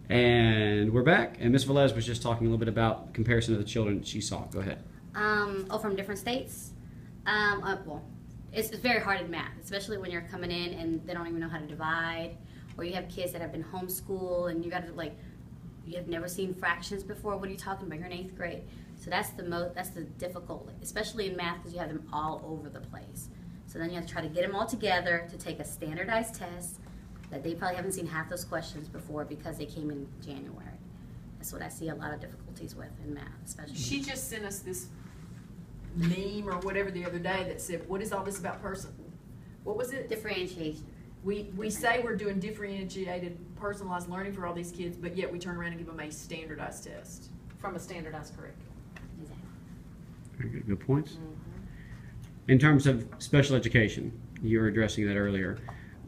And we're back, and Ms. Velez was just talking a little bit about comparison of the children she saw. Go ahead. From different states? Well, it's very hard in math, especially when you're coming in and they don't even know how to divide, or you have kids that have been homeschooled and you got to you have never seen fractions before. What are you talking about? You're in 8th grade. So that's the difficult, especially in math, because you have them all over the place. So then you have to try to get them all together to take a standardized test that they probably haven't seen half those questions before because they came in January. That's what I see a lot of difficulties with in math, especially. She just sent us this meme or whatever the other day that said, what is all this about what was it? Differentiation. We say we're doing differentiated personalized learning for all these kids, but yet we turn around and give them a standardized test from a standardized curriculum. Exactly. Very good. Good points. In terms of special education, you were addressing that earlier.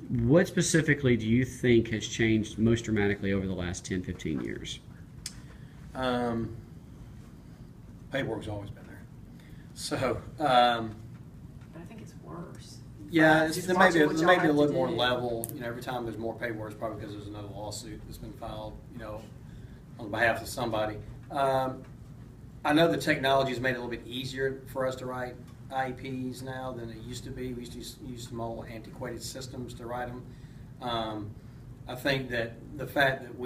What specifically do you think has changed most dramatically over the last 10, 15 years? Paperwork's always been there. So, But I think it's worse. yeah, Just there may be a watching what y'all have little to more do. level. Every time there's more paperwork, it's probably because there's another lawsuit that's been filed, on behalf of somebody. I know the technology's made it a little bit easier for us to write IEPs now than it used to be. We used to use some old antiquated systems to write them. I think that the fact that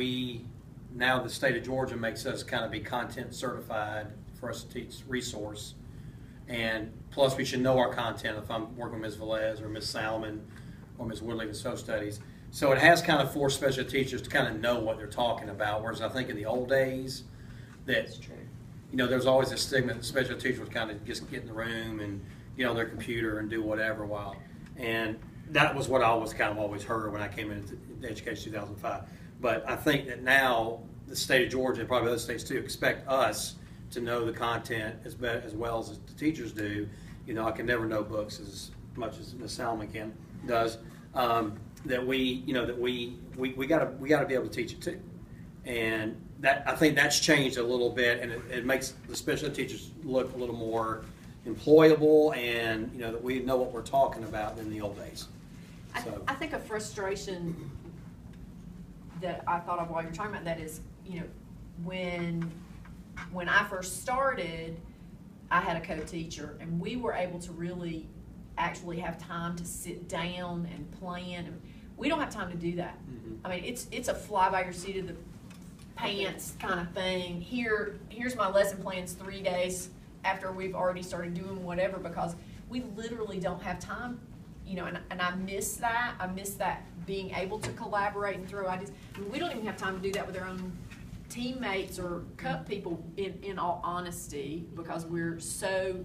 now the state of Georgia makes us kind of be content certified for us to teach resource, and plus we should know our content if I'm working with Ms. Velez or Ms. Salmon or Ms. Woodley in social studies. So it has kind of forced special teachers to kind of know what they're talking about, whereas I think in the old days that true. There's always a stigma that special teachers would kind of just get in the room and get on their computer and do whatever and that was what I always heard when I came into education in 2005. But I think that now the state of Georgia and probably other states too expect us to know the content as well as the teachers do. I can never know books as much as Ms. Salmon does. That we got to be able to teach it too, and that I think that's changed a little bit, and it makes the special ed teachers look a little more employable, and that we know what we're talking about than the old days. So. I think a frustration that I thought of while you're talking about that is, when I first started, I had a co-teacher, and we were able to really actually have time to sit down and plan. We don't have time to do that. Mm-hmm. I mean, it's a fly by your seat of the pants kind of thing. Here's my lesson plans 3 days after we've already started doing whatever, because we literally don't have time. And I miss that. I miss that being able to collaborate and throw ideas. We don't even have time to do that with our own teammates or cup people, in all honesty, because we're so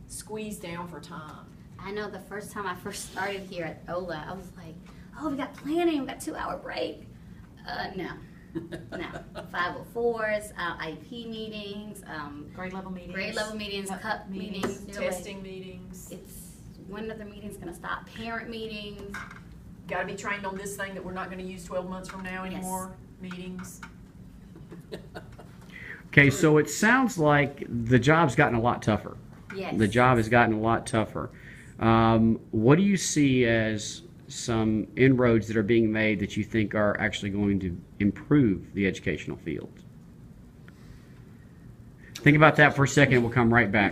squeezed down for time. I know the first time I first started here at OLA, I was like, oh, we got planning, we got 2-hour break. No. 504s, IEP meetings, Grade level meetings. cup meetings. Testing meetings. It's when are the meetings going to stop? Parent meetings. Got to be trained on this thing that we're not going to use 12 months from now anymore. Meetings. Okay, so it sounds like the job's gotten a lot tougher. Yes. The job has gotten a lot tougher. What do you see as some inroads that are being made that you think are actually going to improve the educational field? Think about that for a second, and we'll come right back.